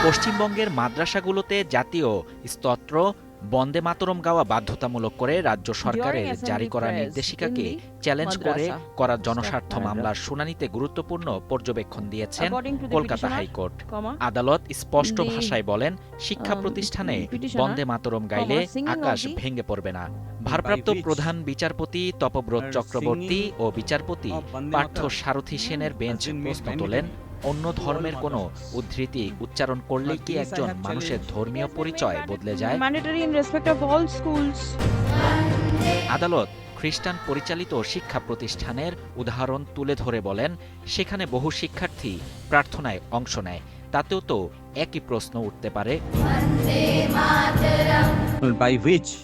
পশ্চিমবঙ্গের মাদ্রাসাগুলোতে জাতীয় স্তোত্র বন্দে মাতরম গাওয়া বাধ্যতামূলক করে রাজ্য সরকারের জারি করা নির্দেশিকাকে চ্যালেঞ্জ করে করা জনস্বার্থ মামলার শুনানিতে গুরুত্বপূর্ণ পর্যবেক্ষণ দিয়েছেন কলকাতা হাইকোর্ট। আদালত স্পষ্ট ভাষায় বলেন, শিক্ষা প্রতিষ্ঠানে বন্দে মাতরম গাইলে আকাশ ভেঙে পড়বে না। ভারপ্রাপ্ত প্রধান বিচারপতি তপব্রত চক্রবর্তী ও বিচারপতি পার্থ সারথী সেনের বেঞ্চ প্রশ্ন তোলেন, অন্য ধর্মের কোনো উদ্ধৃতি উচ্চারণ করলেই কি একজন মানুষের ধর্মীয় পরিচয় বদলে যায়? আদালত খ্রিস্টান পরিচালিত শিক্ষা প্রতিষ্ঠানের উদাহরণ তুলে ধরে বলেন, সেখানে বহু শিক্ষার্থী প্রার্থনায় অংশ নেয়, তাতেও তো একই প্রশ্ন উঠতে পারে।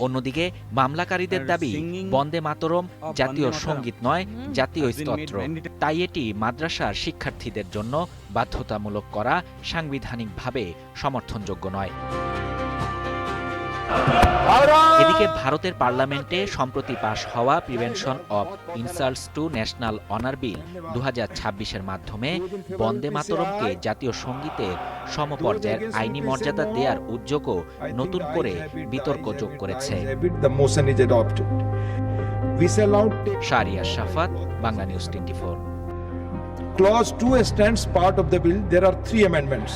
অন্যদিকে মামলাকারীদের দাবি, বন্দে মাতরম জাতীয় সঙ্গীত নয়, জাতীয় স্তোত্র। তাই এটি মাদ্রাসার শিক্ষার্থীদের জন্য বাধ্যতামূলক করা সাংবিধানিকভাবে সমর্থনযোগ্য নয়। এদিকে ভারতের পার্লামেন্টে সম্প্রতি পাশ হওয়া prevention of insults to national honour bill 2026-এর মাধ্যমে বন্দে মাতরমকে জাতীয় সঙ্গীতের সমপর্যায়ের আইনি মর্যাদা দেওয়ার উদ্যোগও নতুন করে বিতর্ক যোগ করেছে। শাহরিয়ার শাফাত, Bangla news 24। Clause 2 extends part of the bill. There are 3 amendments.